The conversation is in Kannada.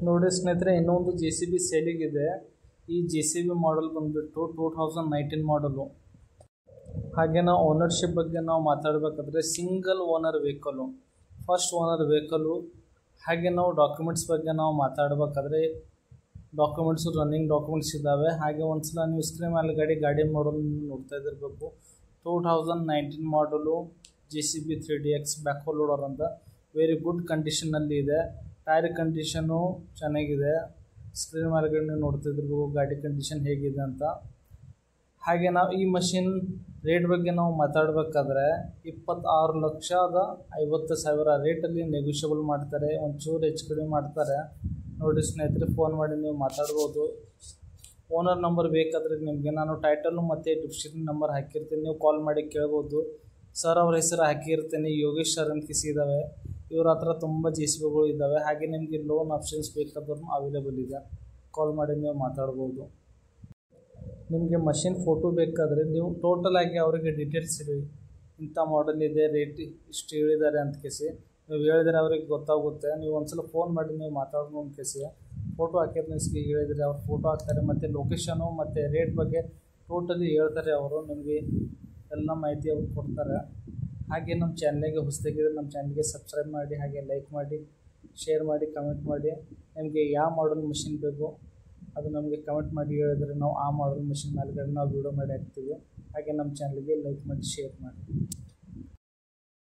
ನೋಡಿ ಸ್ನೇಹಿತರೆ, ಇನ್ನೊಂದು ಜೆ ಸಿ ಬಿ ಸೇಲಿಗಿದೆ. ಈ ಜೆ ಸಿ ಬಿ ಮಾಡಲ್ ಬಂದುಬಿಟ್ಟು 2019 ಮಾಡಲು. ಹಾಗೆ ನಾವು ಓನರ್ಶಿಪ್ ಬಗ್ಗೆ ನಾವು ಮಾತಾಡಬೇಕಾದ್ರೆ single owner vehicle, first owner vehicle. ಹಾಗೆ ನಾವು ಡಾಕ್ಯುಮೆಂಟ್ಸ್ ಬಗ್ಗೆ ನಾವು ಮಾತಾಡಬೇಕಾದ್ರೆ ಡಾಕ್ಯುಮೆಂಟ್ಸು ರನ್ನಿಂಗ್ ಡಾಕ್ಯುಮೆಂಟ್ಸ್ ಇದ್ದಾವೆ. ಹಾಗೆ ಒಂದು ಸಲ ನೀವು ಸ್ಕ್ರೀನ್ ಮೇಲೆ ಗಾಡಿ ಮಾಡಲ್ ನೋಡ್ತಾ ಇದ್ದಿರಬೇಕು. 2019 ಮಾಡಲು J C B 3DX backhoe loader ಅಂತ ವೆರಿ ಗುಡ್ ಕಂಡೀಷನಲ್ಲಿ ಇದೆ. ಟೈರ್ ಕಂಡೀಷನು ಚೆನ್ನಾಗಿದೆ. ಸ್ಕ್ರೀನ್ ಮೇಲ್ಗಡೆ ನೀವು ನೋಡ್ತಿದ್ದಿರ್ಬೇಕು ಗಾಡಿ ಕಂಡೀಷನ್ ಹೇಗಿದೆ ಅಂತ. ಹಾಗೆ ನಾವು ಈ ಮಷಿನ್ ರೇಟ್ ಬಗ್ಗೆ ನಾವು ಮಾತಾಡಬೇಕಾದ್ರೆ 26,50,000 ರೇಟಲ್ಲಿ ನೆಗೋಷಿಯಬಲ್ ಮಾಡ್ತಾರೆ. ಒಂಚೂರು ಹೆಚ್ಚು ಕಡಿಮೆ ಮಾಡ್ತಾರೆ. ನೋಡಿ ಸ್ನೇಹಿತರೆ, ಫೋನ್ ಮಾಡಿ ನೀವು ಮಾತಾಡ್ಬೋದು. ಓನರ್ ನಂಬರ್ ಬೇಕಾದರೆ ನಿಮಗೆ ನಾನು ಟೈಟಲು ಮತ್ತು ಡಿಸ್ಕ್ರಿಪ್ಷನ್ ನಂಬರ್ ಹಾಕಿರ್ತೀನಿ, ನೀವು ಕಾಲ್ ಮಾಡಿ ಕೇಳ್ಬೋದು. ಸರ್ ಅವ್ರ ಹೆಸರು ಹಾಕಿರ್ತೀನಿ, ಯೋಗೇಶ್ ಸರ್ ಅಂತ ಇದ್ದಾವೆ. ಇವ್ರ ಹತ್ರ ತುಂಬ ಜೆ ಸಿ ಬಿಗಳು ಇದ್ದಾವೆ. ಹಾಗೆ ನಿಮಗೆ ಲೋನ್ ಆಪ್ಷನ್ಸ್ ಬೇಕಾದ್ರೂ ಅವೈಲೇಬಲ್ ಇದೆ. ಕಾಲ್ ಮಾಡಿ ನೀವು ಮಾತಾಡ್ಬೋದು. ನಿಮಗೆ ಮಷಿನ್ ಫೋಟೋ ಬೇಕಾದರೆ ನೀವು ಟೋಟಲಾಗಿ ಅವರಿಗೆ ಡೀಟೇಲ್ಸ್ ಇಡಿ, ಇಂಥ ಮಾಡಲ್ ಇದೆ, ರೇಟ್ ಇಷ್ಟು ಹೇಳಿದ್ದಾರೆ ಅಂತ ನೀವು ಹೇಳಿದರೆ ಅವ್ರಿಗೆ ಗೊತ್ತಾಗುತ್ತೆ. ನೀವು ಒಂದ್ಸಲ ಫೋನ್ ಮಾಡಿ ನೀವು ಮಾತಾಡೋದು ಅಂತ ಫೋಟೋ ಹಾಕಿದ್ರೆ ಹೇಳಿದರೆ ಅವ್ರು ಫೋಟೋ ಹಾಕ್ತಾರೆ. ಮತ್ತು ಲೊಕೇಶನು ಮತ್ತು ರೇಟ್ ಬಗ್ಗೆ ಟೋಟಲಿ ಹೇಳ್ತಾರೆ. ಅವರು ನಿಮಗೆ ಎಲ್ಲ ಮಾಹಿತಿ ಅವ್ರು ಕೊಡ್ತಾರೆ. ಹಾಗೆ ನಮ್ಮ ಚಾನಲ್ಗೆ ಹೊಸದಾಗಿದ್ದರೆ ನಮ್ಮ ಚಾನಲ್ಗೆ ಸಬ್ಸ್ಕ್ರೈಬ್ ಮಾಡಿ, ಹಾಗೆ ಲೈಕ್ ಮಾಡಿ, ಶೇರ್ ಮಾಡಿ, ಕಮೆಂಟ್ ಮಾಡಿ. ನಿಮಗೆ ಯಾವ ಮಾಡಲ್ ಮಷಿನ್ ಬೇಕು ಅದು ನಮಗೆ ಕಮೆಂಟ್ ಮಾಡಿ ಹೇಳಿದರೆ ನಾವು ಆ ಮಾಡಲ್ ಮಷಿನ್ ಮೇಲ್ಗಡೆ ನಾವು ವೀಡಿಯೋ ಮಾಡಿ ಹಾಕ್ತೀವಿ. ಹಾಗೆ ನಮ್ಮ ಚಾನಲ್ಗೆ ಲೈಕ್ ಮಾಡಿ, ಶೇರ್ ಮಾಡಿ.